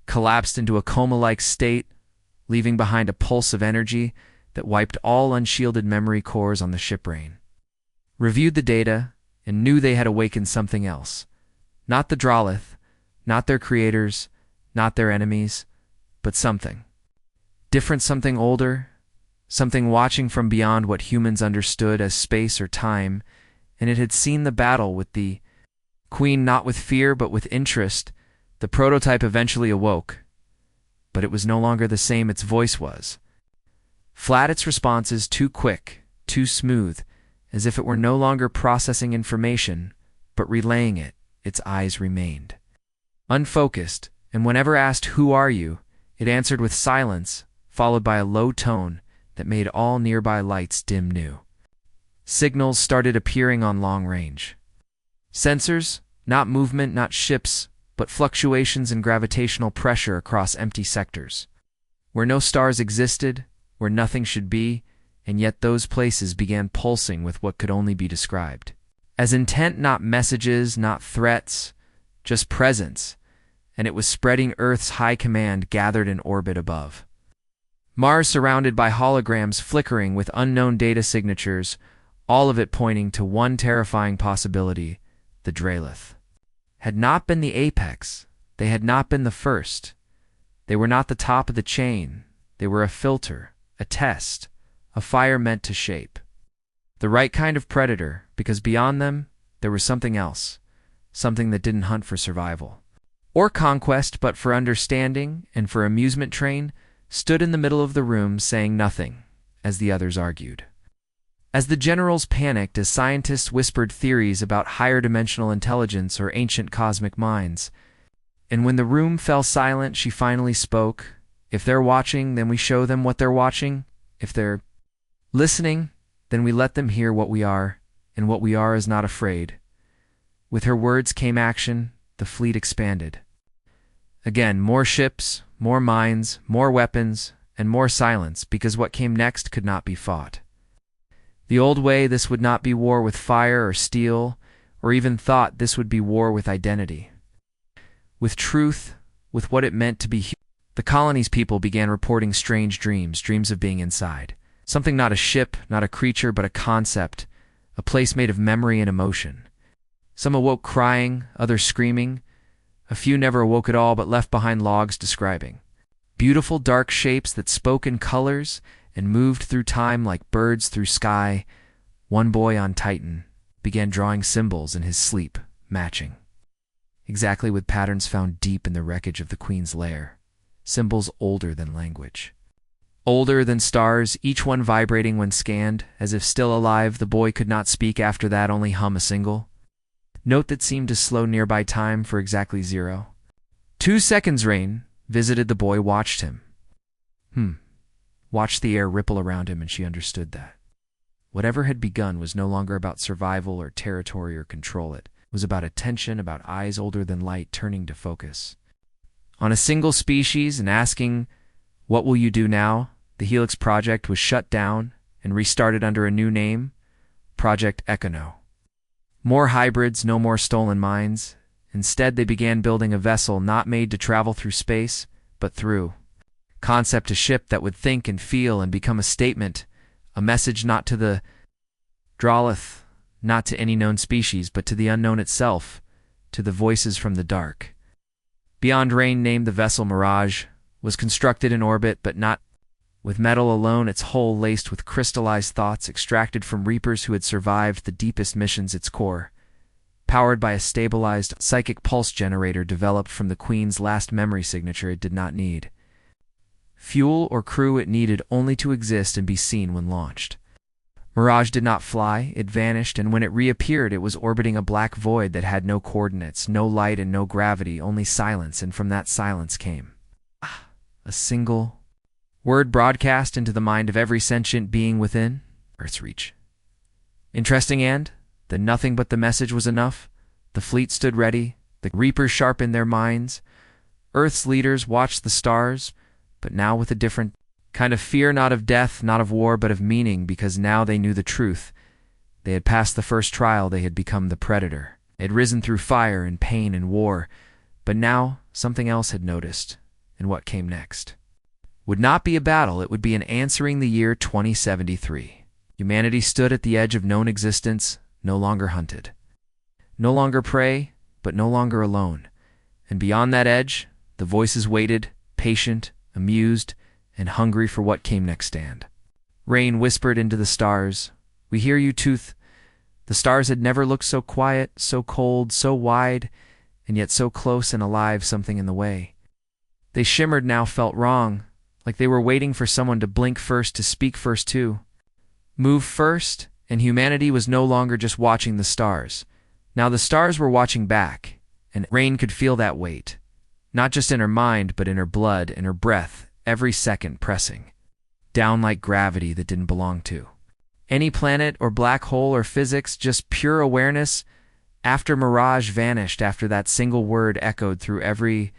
A: collapsed into a coma-like state, leaving behind a pulse of energy that wiped all unshielded memory cores on the ship. Rain reviewed the data and knew they had awakened something else. Not the Drolith, not their creators, not their enemies, but something different, something older, something watching from beyond what humans understood as space or time, and it had seen the battle with the Queen, not with fear, but with interest. The prototype eventually awoke, but it was no longer the same. Its voice was flat, its responses too quick, too smooth, as if it were no longer processing information, but relaying it. Its eyes remained unfocused, and whenever asked, "Who are you?" it answered with silence, followed by a low tone that made all nearby lights dim. New signals started appearing on long-range sensors, not movement, not ships, but fluctuations in gravitational pressure across empty sectors, where no stars existed, where nothing should be, and yet those places began pulsing with what could only be described as intent, not messages, not threats, just presence, and it was spreading. Earth's high command gathered in orbit above Mars surrounded by holograms flickering with unknown data signatures, all of it pointing to one terrifying possibility: the Drelith had not been the apex. They had not been the first. They were not the top of the chain. They were a filter, a test, a fire meant to shape the right kind of predator, because beyond them, there was something else, something that didn't hunt for survival or conquest, but for understanding and for amusement. Train stood in the middle of the room saying nothing, as the others argued. As the generals panicked, as scientists whispered theories about higher dimensional intelligence or ancient cosmic minds, and when the room fell silent, she finally spoke. If they're watching, then we show them what they're watching. If they're listening, then we let them hear what we are, and what we are is not afraid. With her words came action. The fleet expanded. Again, more ships, more mines, more weapons, and more silence, because what came next could not be fought. The old way, this would not be war with fire or steel, or even thought. This would be war with identity, with truth, with what it meant to be human. The colony's people began reporting strange dreams, dreams of being inside. Something not a ship, not a creature, but a concept, a place made of memory and emotion. Some awoke crying, others screaming. A few never awoke at all, but left behind logs describing beautiful dark shapes that spoke in colors and moved through time like birds through sky. One boy on Titan began drawing symbols in his sleep, matching exactly with patterns found deep in the wreckage of the Queen's lair, symbols older than language, older than stars, each one vibrating when scanned, as if still alive. The boy could not speak after that, only hum a single note that seemed to slow nearby time for exactly 0. 2 seconds. Rain visited the boy, watched him. Watched the air ripple around him, and she understood that whatever had begun was no longer about survival or territory or control. It was about attention, about eyes older than light turning to focus on a single species and asking, "What will you do now?" The Helix project was shut down and restarted under a new name, Project Econo. More hybrids, no more stolen minds. Instead, they began building a vessel not made to travel through space, but through concept, a ship that would think and feel and become a statement, a message not to the Drelith, not to any known species, but to the unknown itself, to the voices from the dark. Beyond. Rain named the vessel Mirage, was constructed in orbit, but not with metal alone, its hull laced with crystallized thoughts extracted from reapers who had survived the deepest missions. Its core, powered by a stabilized psychic pulse generator developed from the Queen's last memory signature. It did not need fuel or crew. It needed only to exist and be seen when launched. Mirage did not fly, it vanished, and when it reappeared, it was orbiting a black void that had no coordinates, no light and no gravity, only silence, and from that silence came a single word broadcast into the mind of every sentient being within Earth's reach. Interesting, and that nothing but the message was enough. The fleet stood ready, the reapers sharpened their minds. Earth's leaders watched the stars, but now with a different kind of fear, not of death, not of war, but of meaning, because now they knew the truth. They had passed the first trial, they had become the predator. They had risen through fire and pain and war, but now something else had noticed, and what came next would not be a battle, it would be an answering the year 2073. Humanity stood at the edge of known existence, no longer hunted, no longer prey, but no longer alone. And beyond that edge, the voices waited, patient, amused, and hungry for what came next. Stand. Rain whispered into the stars, "We hear you, Tooth." The stars had never looked so quiet, so cold, so wide, and yet so close and alive. Something in the way they shimmered now felt wrong, like they were waiting for someone to blink first, to speak first, to move first, and humanity was no longer just watching the stars. Now the stars were watching back, and Rain could feel that weight, not just in her mind, but in her blood, in her breath, every second pressing down like gravity that didn't belong to any planet or black hole or physics, just pure awareness. After Mirage vanished, after that single word echoed through every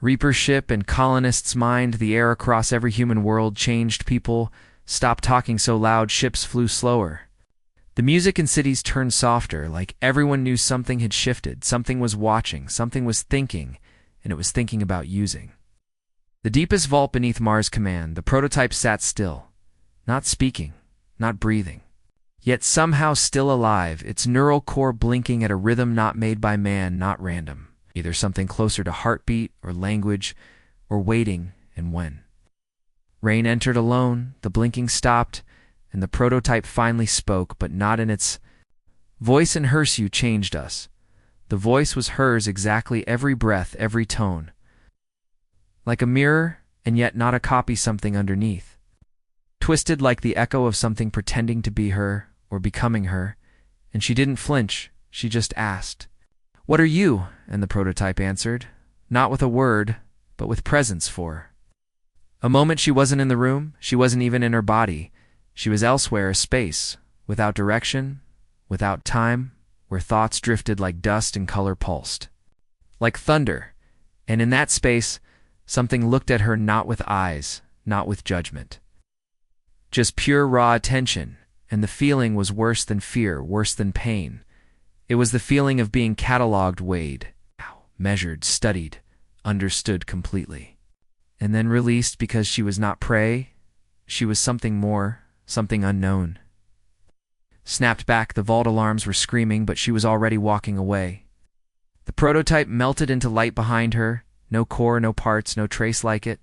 A: reaper ship and colonist's mind, the air across every human world changed. People stopped talking so loud, ships flew slower. The music in cities turned softer, like everyone knew something had shifted, something was watching, something was thinking, and it was thinking about using The deepest vault beneath Mars Command, the prototype sat still, not speaking, not breathing. Yet somehow still alive, its neural core blinking at a rhythm not made by man, not random. Either something closer to heartbeat or language, or waiting and when. Rain entered alone, the blinking stopped, and the prototype finally spoke, but not in its voice. In Hersu changed us. The voice was hers, exactly every breath, every tone. Like a mirror, and yet not a copy, something underneath. Twisted like the echo of something pretending to be her, or becoming her, and she didn't flinch, she just asked, "What are you?" And the prototype answered, not with a word, but with presence. For a moment she wasn't in the room, she wasn't even in her body. She was elsewhere, a space, without direction, without time, where thoughts drifted like dust and color pulsed. Like thunder, and in that space, something looked at her not with eyes, not with judgment. Just pure raw attention, and the feeling was worse than fear, worse than pain. It was the feeling of being catalogued, weighed, measured, studied, understood completely. And then released because she was not prey, she was something more, something unknown. Snapped back, the vault alarms were screaming, but she was already walking away. The prototype melted into light behind her, no core, no parts, no trace like it.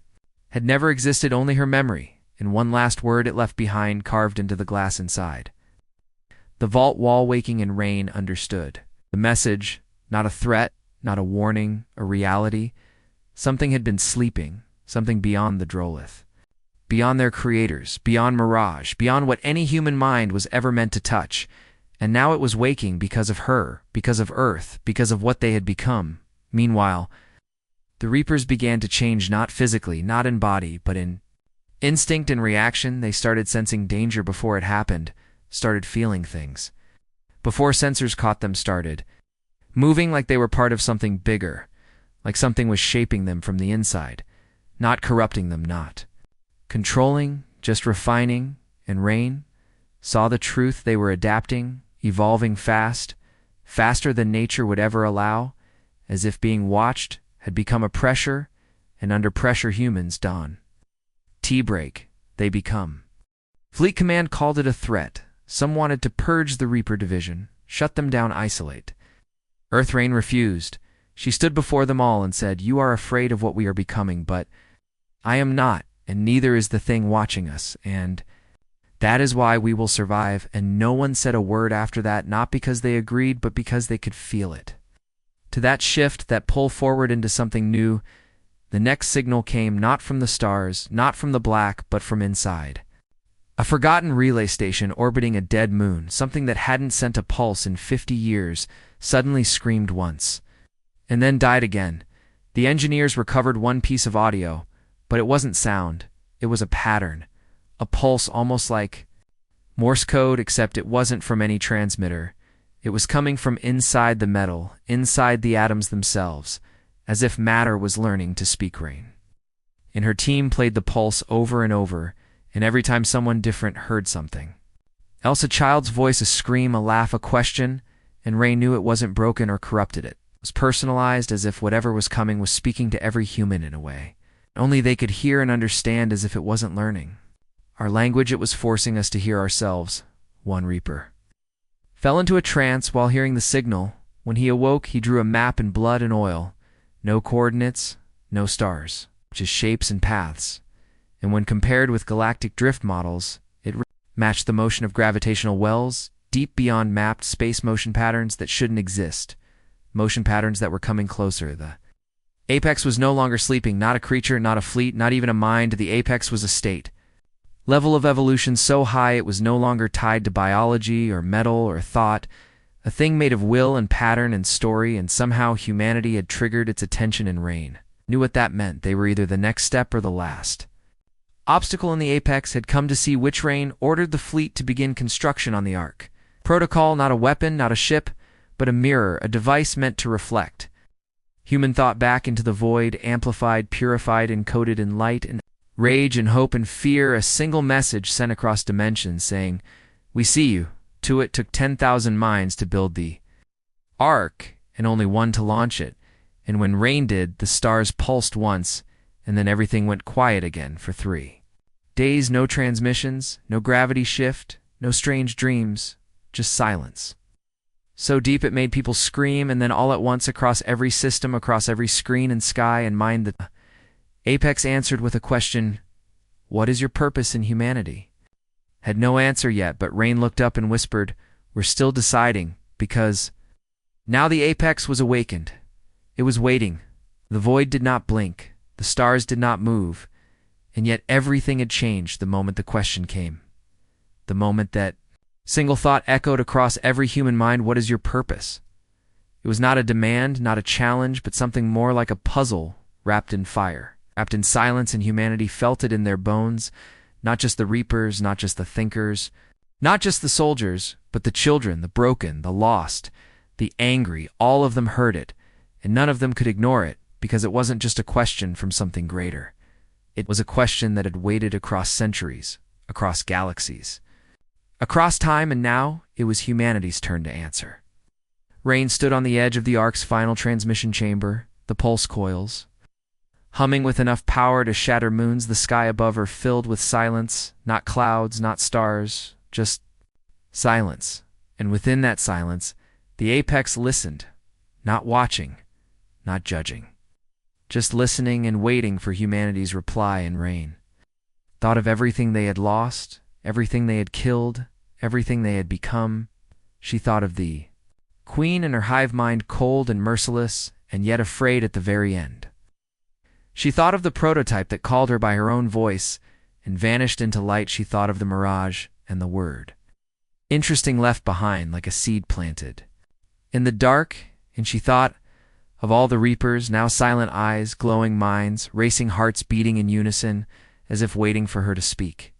A: Had never existed, only her memory, and one last word it left behind, carved into the glass inside. The vault wall, waking in rain, understood. The message, not a threat, not a warning, a reality. Something had been sleeping, something beyond the Drolith. Beyond their creators, beyond Mirage, beyond what any human mind was ever meant to touch. And now it was waking because of her, because of Earth, because of what they had become. Meanwhile, the Reapers began to change, not physically, not in body, but in instinct and reaction. They started sensing danger before it happened, started feeling things. Before sensors caught them, started moving like they were part of something bigger, like something was shaping them from the inside, not corrupting them, not controlling, just refining. And Rain saw the truth. They were adapting, evolving fast, faster than nature would ever allow, as if being watched had become a pressure, and under pressure humans dawn. T-break, they become. Fleet Command called it a threat. Some wanted to purge the Reaper division, shut them down, isolate. Earthrain refused. She stood before them all and said, "You are afraid of what we are becoming, but I am not, and neither is the thing watching us, and that is why we will survive." And no one said a word after that, not because they agreed, but because they could feel it. To that shift, that pull forward into something new, the next signal came not from the stars, not from the black, but from inside. A forgotten relay station orbiting a dead moon, something that hadn't sent a pulse in 50 years, suddenly screamed once, and then died again. The engineers recovered one piece of audio, but it wasn't sound. It was a pattern, a pulse, almost like Morse code, except it wasn't from any transmitter. It was coming from inside the metal, inside the atoms themselves, as if matter was learning to speak. Rain and her team played the pulse over and over, and every time someone different heard something else, a child's voice, a scream, a laugh, a question, and Rain knew it wasn't broken or corrupted. It was personalized, as if whatever was coming was speaking to every human in a way only they could hear and understand, as if it wasn't learning our language, it was forcing us to hear ourselves. One Reaper fell into a trance while hearing the signal. When he awoke, he drew a map in blood and oil. No coordinates, no stars, just shapes and paths. And when compared with galactic drift models, it matched the motion of gravitational wells, deep beyond mapped space motion patterns that shouldn't exist. Motion patterns that were coming closer. The Apex was no longer sleeping, not a creature, not a fleet, not even a mind. The Apex was a state. Level of evolution so high it was no longer tied to biology or metal or thought, a thing made of will and pattern and story, and somehow humanity had triggered its attention. And Rain knew what that meant. They were either the next step or the last obstacle in the Apex. Had come to see which. Rain ordered the fleet to begin construction on the Ark. Protocol, not a weapon, not a ship, but a mirror, a device meant to reflect human thought back into the void, amplified, purified, encoded in light and rage and hope and fear, a single message sent across dimensions saying, "We see you." To it took 10,000 minds to build the Ark, and only one to launch it. And when Rain did, the stars pulsed once, and then everything went quiet again for 3 days. No transmissions, no gravity shift, no strange dreams, just silence. So deep it made people scream, and then all at once across every system, across every screen and sky and mind, the Apex answered with a question: "What is your purpose in humanity?" Had no answer yet, but Rain looked up and whispered, "We're still deciding, because..." Now the Apex was awakened. It was waiting. The void did not blink. The stars did not move. And yet everything had changed the moment the question came. The moment that single thought echoed across every human mind: what is your purpose? It was not a demand, not a challenge, but something more like a puzzle wrapped in fire, wrapped in silence, and humanity felt it in their bones. Not just the reapers, not just the thinkers, not just the soldiers, but the children, the broken, the lost, the angry. All of them heard it, and none of them could ignore it, because it wasn't just a question from something greater. It was a question that had waited across centuries, across galaxies, across time, and now it was humanity's turn to answer. Rain stood on the edge of the Ark's final transmission chamber, the pulse coils humming with enough power to shatter moons. The sky above her filled with silence, not clouds, not stars, just silence. And within that silence, the Apex listened, not watching, not judging, just listening and waiting for humanity's reply. And Rain thought of everything they had lost, everything they had killed, everything they had become. She thought of the Queen and her hive mind, cold and merciless, and yet afraid at the very end. She thought of the prototype that called her by her own voice and vanished into light. She thought of the mirage and the word interesting left behind like a seed planted in the dark. And she thought of all the reapers, now silent eyes, glowing minds, racing hearts beating in unison as if waiting for her to speak.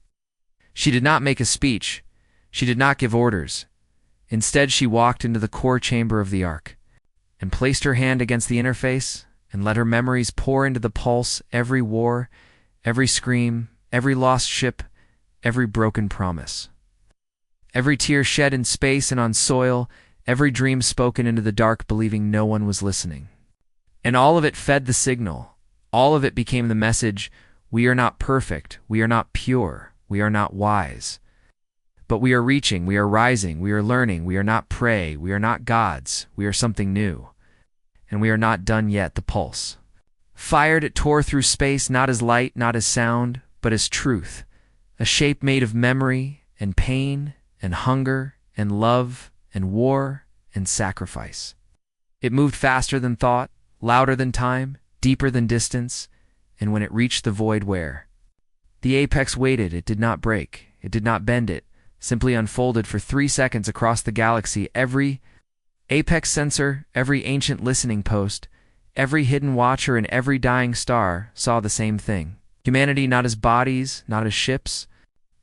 A: She did not make a speech. She did not give orders. Instead, she walked into the core chamber of the Ark and placed her hand against the interface and let her memories pour into the pulse. Every war, every scream, every lost ship, every broken promise, every tear shed in space and on soil, every dream spoken into the dark, believing no one was listening. And all of it fed the signal. All of it became the message: we are not perfect, we are not pure, we are not wise. But we are reaching, we are rising, we are learning, we are not prey, we are not gods, we are something new. And we are not done yet. The pulse fired, it tore through space, not as light, not as sound, but as truth, a shape made of memory and pain and hunger and love and war and sacrifice. It moved faster than thought, louder than time, deeper than distance, and when it reached the void where the Apex waited, it did not break, it did not bend, it simply unfolded for 3 seconds across the galaxy. Every Apex sensor, every ancient listening post, every hidden watcher, and every dying star saw the same thing. Humanity not as bodies, not as ships,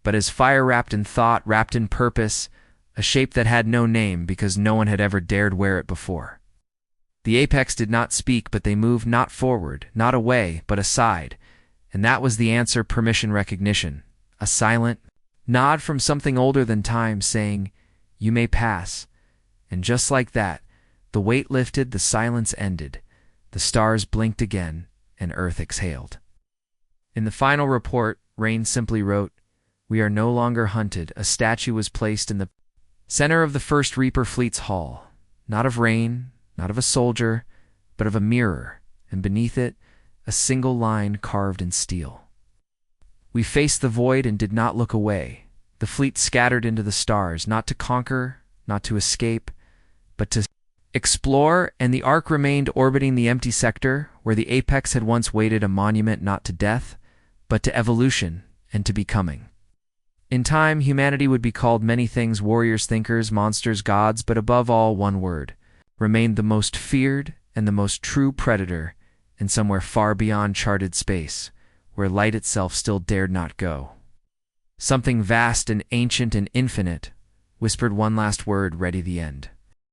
A: but as fire wrapped in thought, wrapped in purpose, a shape that had no name because no one had ever dared wear it before. The Apex did not speak, but they moved not forward, not away, but aside. And that was the answer: permission, recognition. A silent nod from something older than time saying, "You may pass." And just like that, the weight lifted, the silence ended, the stars blinked again, and Earth exhaled. In the final report, Rain simply wrote, "We are no longer hunted." A statue was placed in the center of the first Reaper Fleet's hall, not of Rain, not of a soldier, but of a mirror, and beneath it, a single line carved in steel. "We faced the void and did not look away." The fleet scattered into the stars, not to conquer, not to escape, but to explore, and the Ark remained orbiting the empty sector where the Apex had once waited, a monument not to death, but to evolution and to becoming. In time, humanity would be called many things: warriors, thinkers, monsters, gods, but above all, one word remained the most feared and the most true predator, in somewhere far beyond charted space, where light itself still dared not go. Something vast and ancient and infinite whispered one last word: ready the end.